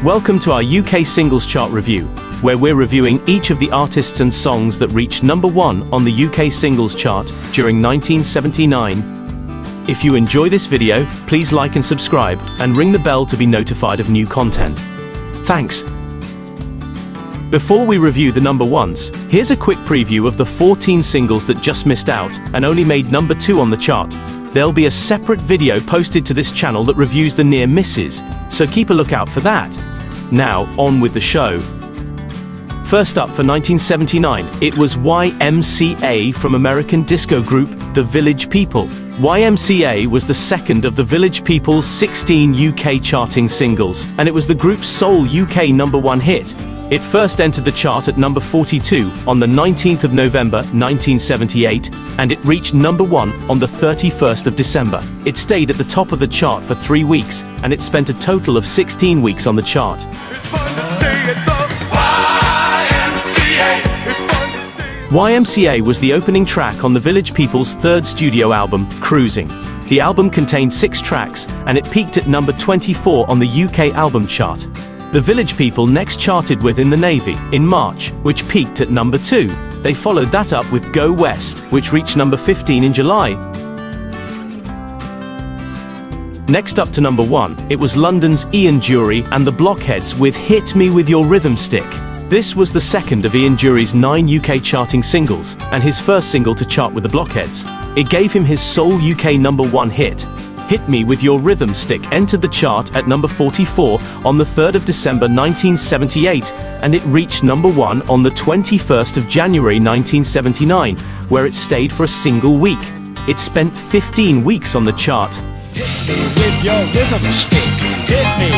Welcome to our UK Singles Chart review, where we're reviewing each of the artists and songs that reached number 1 on the UK Singles Chart during 1979. If you enjoy this video, please like and subscribe, and ring the bell to be notified of new content. Thanks. Before we review the number 1s, here's a quick preview of the 14 singles that just missed out and only made number 2 on the chart. There'll be a separate video posted to this channel that reviews the near misses, so keep a lookout for that. Now, on with the show. First up for 1979, it was YMCA from American disco group The Village People. YMCA was the second of The Village People's 16 UK charting singles, and it was the group's sole UK number 1 hit. It first entered the chart at number 42 on the 19th of November 1978, and it reached number 1 on the 31st of December. It stayed at the top of the chart for 3 weeks, and it spent a total of 16 weeks on the chart. It's fun to stay at the YMCA. It's fun to stay. YMCA was the opening track on The Village People's third studio album, Cruising. The album contained 6 tracks, and it peaked at number 24 on the UK album chart. The Village People next charted with In the Navy, in March, which peaked at number 2. They followed that up with Go West, which reached number 15 in July. Next up to number 1, it was London's Ian Dury and the Blockheads with Hit Me With Your Rhythm Stick. This was the second of Ian Dury's 9 UK charting singles, and his first single to chart with the Blockheads. It gave him his sole UK number 1 hit. Hit Me With Your Rhythm Stick entered the chart at number 44 on the 3rd of December 1978, and it reached number 1 on the 21st of January 1979, where it stayed for a single week. It spent 15 weeks on the chart. Hit me with your rhythm stick. Hit me,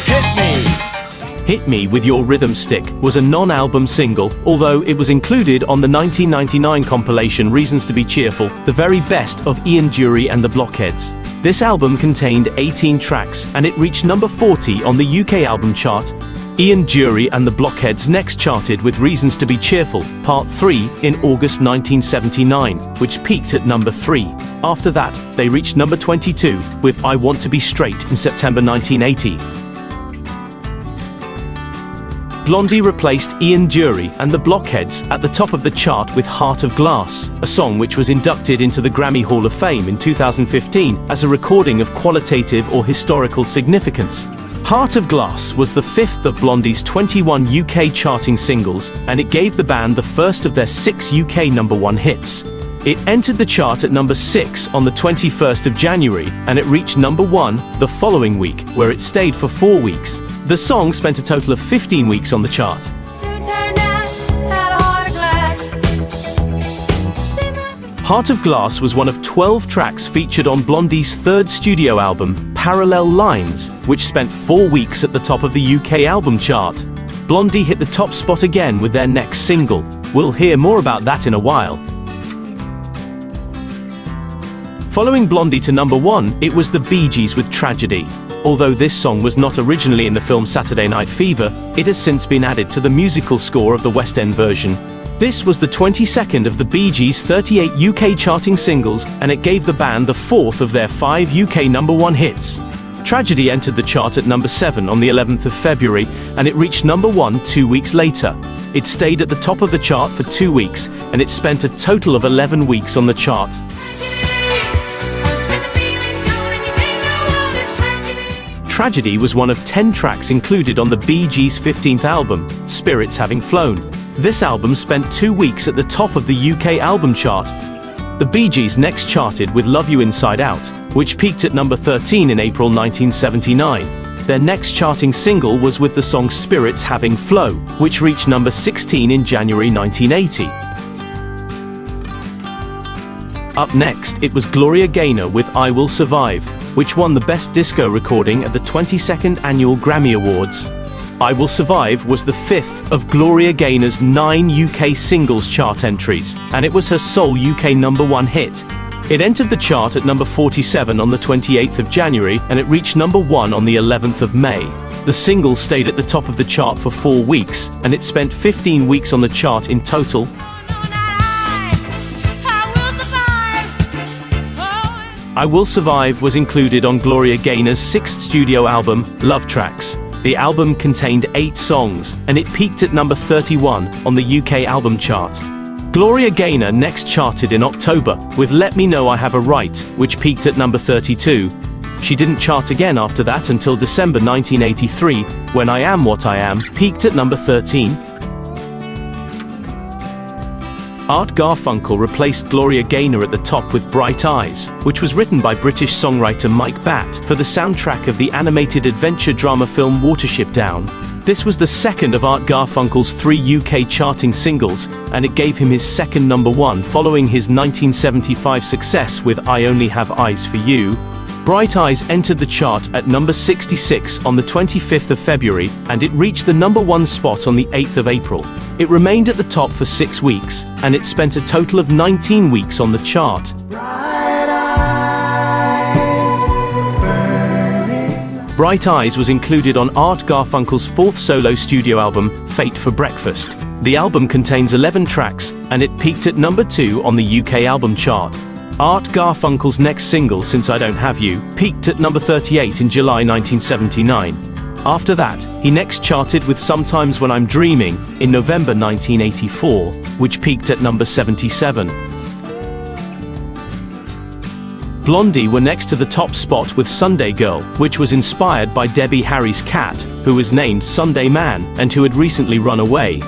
hit me. Hit Me With Your Rhythm Stick was a non-album single, although it was included on the 1999 compilation Reasons to Be Cheerful, the very best of Ian Dury and the Blockheads. This album contained 18 tracks, and it reached number 40 on the UK album chart. Ian Dury and the Blockheads next charted with Reasons to Be Cheerful, Part 3, in August 1979, which peaked at number 3. After that, they reached number 22, with I Want to Be Straight in September 1980. Blondie replaced Ian Dury and the Blockheads at the top of the chart with Heart of Glass, a song which was inducted into the Grammy Hall of Fame in 2015 as a recording of qualitative or historical significance. Heart of Glass was the 5th of Blondie's 21 UK charting singles, and it gave the band the first of their 6 UK number 1 hits. It entered the chart at number 6 on the 21st of January, and it reached number 1 the following week, where it stayed for 4 weeks. The song spent a total of 15 weeks on the chart. Heart of Glass was one of 12 tracks featured on Blondie's third studio album, Parallel Lines, which spent 4 weeks at the top of the UK album chart. Blondie hit the top spot again with their next single. We'll hear more about that in a while. Following Blondie to number 1, it was the Bee Gees with Tragedy. Although this song was not originally in the film Saturday Night Fever, it has since been added to the musical score of the West End version. This was the 22nd of the Bee Gees' 38 UK charting singles, and it gave the band the 4th of their 5 UK number 1 hits. Tragedy entered the chart at number 7 on the 11th of February, and it reached number 1 2 weeks later. It stayed at the top of the chart for 2 weeks, and it spent a total of 11 weeks on the chart. Tragedy was one of 10 tracks included on the Bee Gees' 15th album, Spirits Having Flown. This album spent 2 weeks at the top of the UK album chart. The Bee Gees next charted with Love You Inside Out, which peaked at number 13 in April 1979. Their next charting single was with the song Spirits Having Flow, which reached number 16 in January 1980. Up next, it was Gloria Gaynor with I Will Survive, which won the Best Disco Recording at the 22nd Annual Grammy Awards. I Will Survive was the 5th of Gloria Gaynor's 9 UK singles chart entries, and it was her sole UK number 1 hit. It entered the chart at number 47 on the 28th of January, and it reached number 1 on the 11th of May. The single stayed at the top of the chart for 4 weeks, and it spent 15 weeks on the chart in total. I Will Survive was included on Gloria Gaynor's 6th studio album, Love Tracks. The album contained 8 songs, and it peaked at number 31 on the UK album chart. Gloria Gaynor next charted in October with Let Me Know I Have a Right, which peaked at number 32. She didn't chart again after that until December 1983, when I Am What I Am peaked at number 13. Art Garfunkel replaced Gloria Gaynor at the top with Bright Eyes, which was written by British songwriter Mike Batt for the soundtrack of the animated adventure drama film Watership Down. This was the second of Art Garfunkel's 3 UK charting singles, and it gave him his second number 1 following his 1975 success with I Only Have Eyes for You. Bright Eyes entered the chart at number 66 on the 25th of February, and it reached the number 1 spot on the 8th of April. It remained at the top for 6 weeks, and it spent a total of 19 weeks on the chart. Bright Eyes was included on Art Garfunkel's 4th solo studio album, Fate for Breakfast. The album contains 11 tracks, and it peaked at number 2 on the UK album chart. Art Garfunkel's next single, Since I Don't Have You, peaked at number 38 in July 1979. After that, he next charted with Sometimes When I'm Dreaming in November 1984, which peaked at number 77. Blondie were next to the top spot with Sunday Girl, which was inspired by Debbie Harry's cat, who was named Sunday Man and who had recently run away.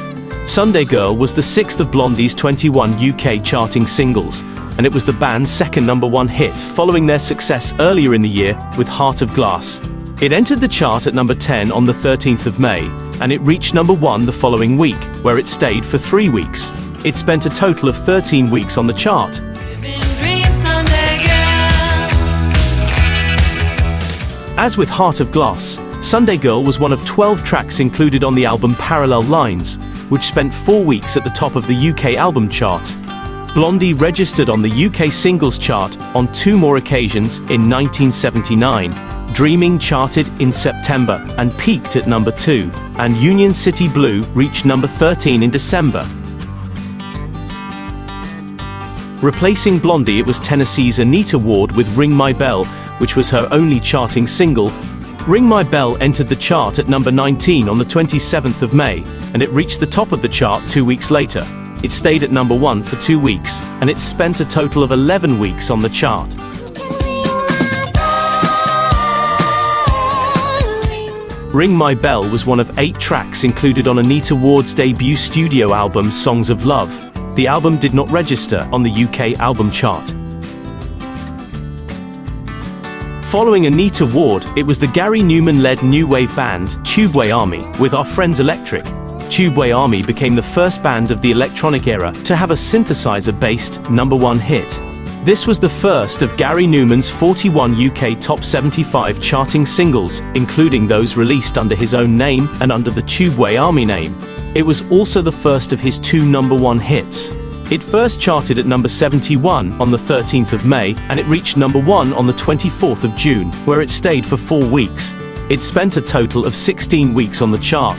Sunday Girl was the 6th of Blondie's 21 UK charting singles, and it was the band's second number 1 hit following their success earlier in the year with Heart of Glass. It entered the chart at number 10 on the 13th of May, and it reached number 1 the following week, where it stayed for 3 weeks. It spent a total of 13 weeks on the chart. As with Heart of Glass, Sunday Girl was one of 12 tracks included on the album Parallel Lines, which spent 4 weeks at the top of the UK album chart. Blondie registered on the UK singles chart on 2 more occasions in 1979. Dreaming charted in September and peaked at number 2, and Union City Blue reached number 13 in December. Replacing Blondie, it was Tennessee's Anita Ward with Ring My Bell, which was her only charting single. Ring My Bell entered the chart at number 19 on the 27th of May, and it reached the top of the chart 2 weeks later. It stayed at number 1 for 2 weeks, and it spent a total of 11 weeks on the chart. Ring My Bell was one of 8 tracks included on Anita Ward's debut studio album Songs of Love. The album did not register on the UK album chart. Following Anita Ward, it was the Gary Newman-led new wave band, Tubeway Army, with Our Friends Electric. Tubeway Army became the first band of the electronic era to have a synthesizer-based number 1 hit. This was the first of Gary Newman's 41 UK top 75 charting singles, including those released under his own name and under the Tubeway Army name. It was also the first of his 2 number 1 hits. It first charted at number 71 on the 13th of May, and it reached number 1 on the 24th of June, where it stayed for 4 weeks. It spent a total of 16 weeks on the chart.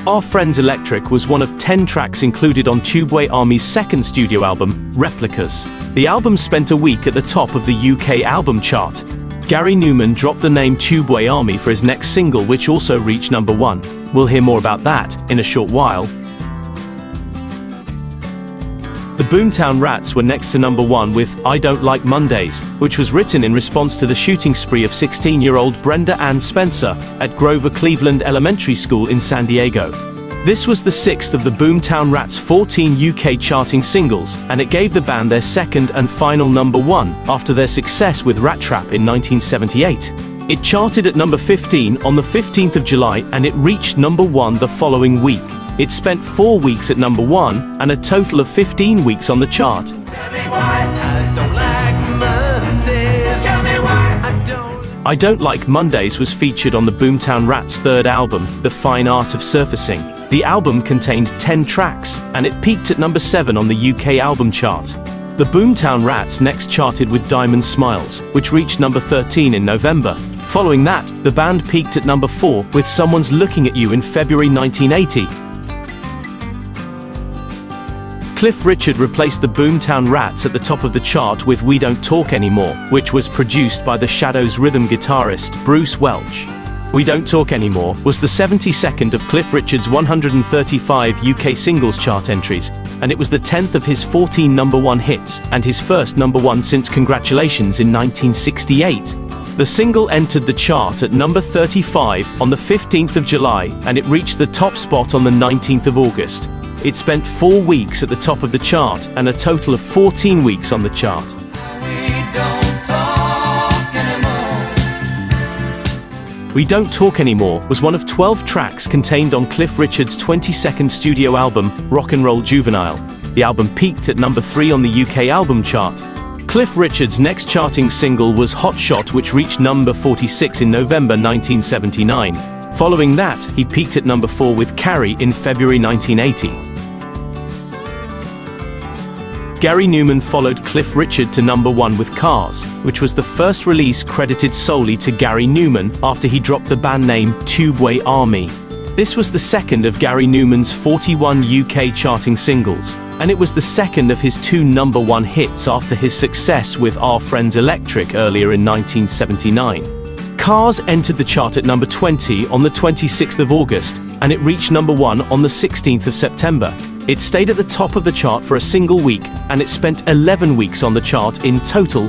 Our Friends Electric was one of 10 tracks included on Tubeway Army's second studio album, Replicas. The album spent a week at the top of the UK album chart. Gary Newman dropped the name Tubeway Army for his next single, which also reached number 1. We'll hear more about that in a short while. The Boomtown Rats were next to number 1 with I Don't Like Mondays, which was written in response to the shooting spree of 16-year-old Brenda Ann Spencer at Grover Cleveland Elementary School in San Diego. This was the 6th of the Boomtown Rats' 14 UK charting singles, and it gave the band their second and final number 1 after their success with Rat Trap in 1978. It charted at number 15 on the 15th of July, and it reached number 1 the following week. It spent 4 weeks at number 1 and a total of 15 weeks on the chart. Tell me why I don't like Mondays. Tell me why I don't. I Don't Like Mondays was featured on the Boomtown Rats' third album, The Fine Art of Surfacing. The album contained 10 tracks, and it peaked at number 7 on the UK album chart. The Boomtown Rats next charted with Diamond Smiles, which reached number 13 in November. Following that, the band peaked at number 4 with Someone's Looking at You in February 1980. Cliff Richard replaced the Boomtown Rats at the top of the chart with We Don't Talk Anymore, which was produced by the Shadows rhythm guitarist Bruce Welch. We Don't Talk Anymore was the 72nd of Cliff Richard's 135 UK singles chart entries, and it was the 10th of his 14 number one hits, and his first number one since Congratulations in 1968. The single entered the chart at number 35 on the 15th of July, and it reached the top spot on the 19th of August. It spent 4 weeks at the top of the chart, and a total of 14 weeks on the chart. We Don't Talk Anymore was one of 12 tracks contained on Cliff Richard's 22nd studio album, Rock and Roll Juvenile. The album peaked at number 3 on the UK album chart. Cliff Richard's next charting single was Hot Shot, which reached number 46 in November 1979. Following that, he peaked at number 4 with Carrie in February 1980. Gary Numan followed Cliff Richard to number 1 with Cars, which was the first release credited solely to Gary Numan after he dropped the band name Tubeway Army. This was the second of Gary Numan's 41 UK charting singles, and it was the second of his 2 number 1 hits after his success with Our Friends Electric earlier in 1979. Cars entered the chart at number 20 on the 26th of August, and it reached number 1 on the 16th of September. It stayed at the top of the chart for a single week, and it spent 11 weeks on the chart in total.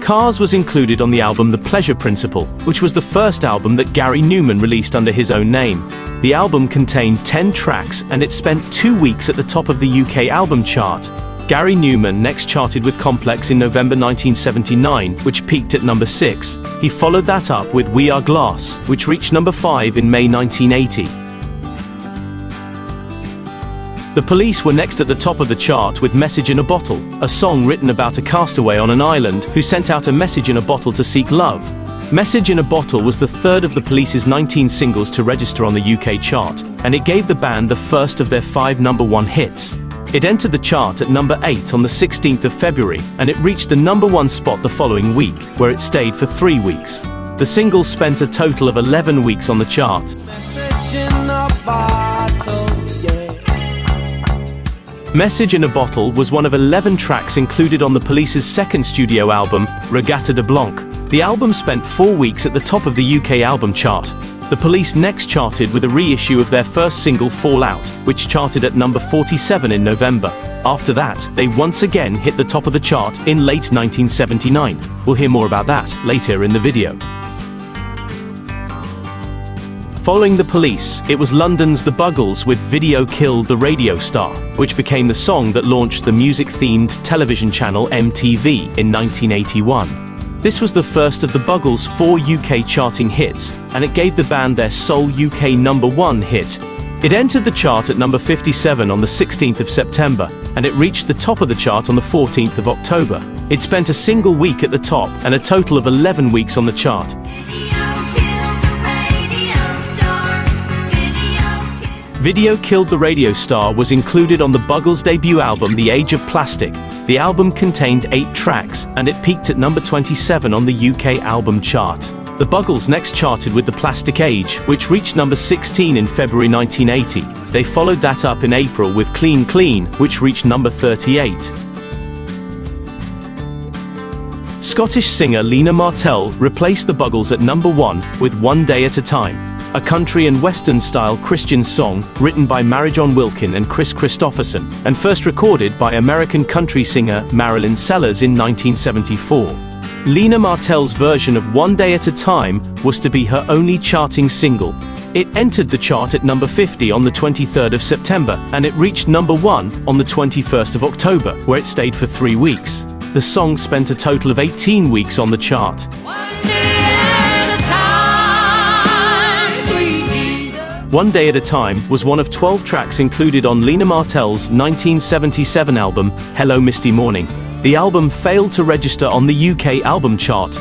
Cars was included on the album The Pleasure Principle, which was the first album that Gary Numan released under his own name. The album contained 10 tracks, and it spent 2 weeks at the top of the UK album chart. Gary Numan next charted with Complex in November 1979, which peaked at number 6. He followed that up with We Are Glass, which reached number 5 in May 1980. The Police were next at the top of the chart with Message in a Bottle, a song written about a castaway on an island who sent out a message in a bottle to seek love. Message in a Bottle was the third of the Police's 19 singles to register on the UK chart, and it gave the band the first of their 5 number 1 hits. It entered the chart at number 8 on the 16th of February, and it reached the number 1 spot the following week, where it stayed for 3 weeks. The single spent a total of 11 weeks on the chart. Message in a Bottle was one of 11 tracks included on the Police's second studio album, Regatta de Blanc. The album spent 4 weeks at the top of the UK album chart. The Police next charted with a reissue of their first single Fallout, which charted at number 47 in November. After that, they once again hit the top of the chart in late 1979. We'll hear more about that later in the video. Following the Police, it was London's The Buggles with Video Killed the Radio Star, which became the song that launched the music-themed television channel MTV in 1981. This was the first of the Buggles' 4 UK charting hits, and it gave the band their sole UK number 1 hit. It entered the chart at number 57 on the 16th of September, and it reached the top of the chart on the 14th of October. It spent a single week at the top, and a total of 11 weeks on the chart. Video Killed the Radio Star was included on the Buggles' debut album The Age of Plastic. The album contained 8 tracks, and it peaked at number 27 on the UK album chart. The Buggles next charted with The Plastic Age, which reached number 16 in February 1980. They followed that up in April with Clean Clean, which reached number 38. Scottish singer Lena Martell replaced the Buggles at number 1 with One Day at a Time, a country and western-style Christian song written by Marijon Wilkin and Chris Christopherson, and first recorded by American country singer Marilyn Sellers in 1974. Lena Martell's version of One Day at a Time was to be her only charting single. It entered the chart at number 50 on the 23rd of September, and it reached number 1 on the 21st of October, where it stayed for 3 weeks. The song spent a total of 18 weeks on the chart. One Day at a Time was one of 12 tracks included on Lena Martell's 1977 album, Hello Misty Morning. The album failed to register on the UK album chart.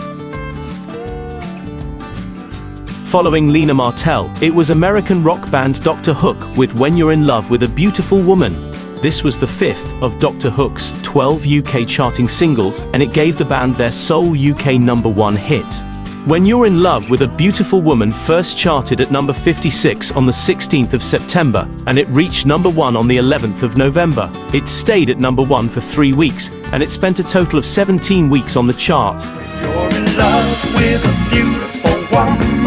Following Lena Martell, it was American rock band Dr. Hook with When You're in Love with a Beautiful Woman. This was the 5th of Dr. Hook's 12 UK charting singles, and it gave the band their sole UK number 1 hit. When You're in Love with a Beautiful Woman first charted at number 56 on the 16th of September, and it reached number 1 on the 11th of November. It stayed at number 1 for 3 weeks, and it spent a total of 17 weeks on the chart. You're in love with a beautiful woman.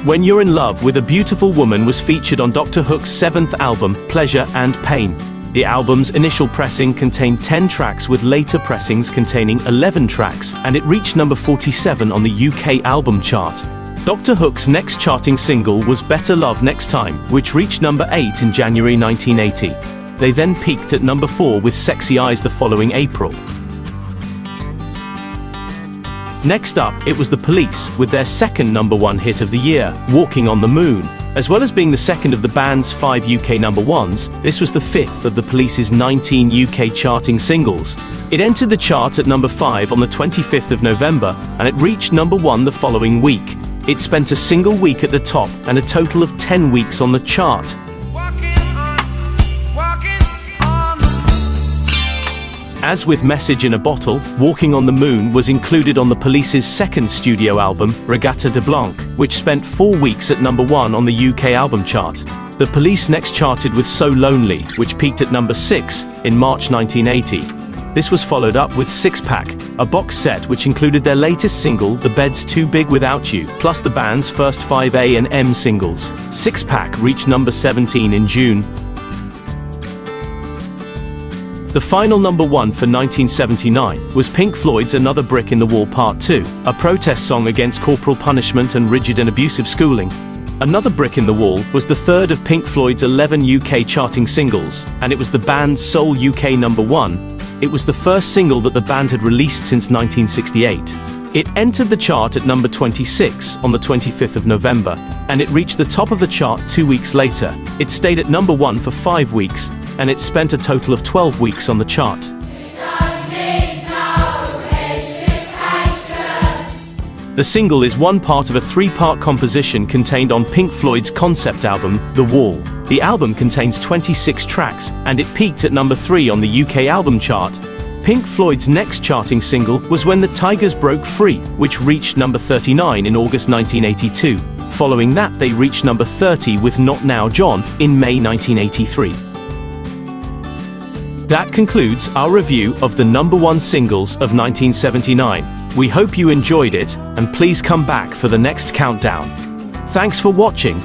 When You're in Love with a Beautiful Woman was featured on Dr. Hook's 7th album, Pleasure and Pain. The album's initial pressing contained 10 tracks with later pressings containing 11 tracks, and it reached number 47 on the UK album chart. Dr. Hook's next charting single was Better Love Next Time, which reached number 8 in January 1980. They then peaked at number 4 with Sexy Eyes the following April. Next up, it was The Police, with their second number 1 hit of the year, Walking on the Moon. As well as being the second of the band's 5 UK number 1s, this was the 5th of The Police's 19 UK charting singles. It entered the chart at number 5 on the 25th of November, and it reached number 1 the following week. It spent a single week at the top, and a total of 10 weeks on the chart. As with Message in a Bottle, Walking on the Moon was included on The Police's second studio album, Regatta de Blanc, which spent 4 weeks at number 1 on the UK album chart. The Police next charted with So Lonely, which peaked at number 6 in March 1980. This was followed up with Six Pack, a box set which included their latest single, The Bed's Too Big Without You, plus the band's first 5 A and M singles. Six Pack reached number 17 in June. The final number 1 for 1979 was Pink Floyd's Another Brick in the Wall Part 2, a protest song against corporal punishment and rigid and abusive schooling. Another Brick in the Wall was the third of Pink Floyd's 11 UK charting singles, and it was the band's sole UK number 1. It was the first single that the band had released since 1968. It entered the chart at number 26 on the 25th of November, and it reached the top of the chart 2 weeks later. It stayed at number 1 for 5 weeks, and it spent a total of 12 weeks on the chart. The single is one part of a 3-part composition contained on Pink Floyd's concept album, The Wall. The album contains 26 tracks, and it peaked at number 3 on the UK album chart. Pink Floyd's next charting single was When the Tigers Broke Free, which reached number 39 in August 1982. Following that, they reached number 30 with Not Now John in May 1983. That concludes our review of the number 1 singles of 1979. We hope you enjoyed it, and please come back for the next countdown. Thanks for watching.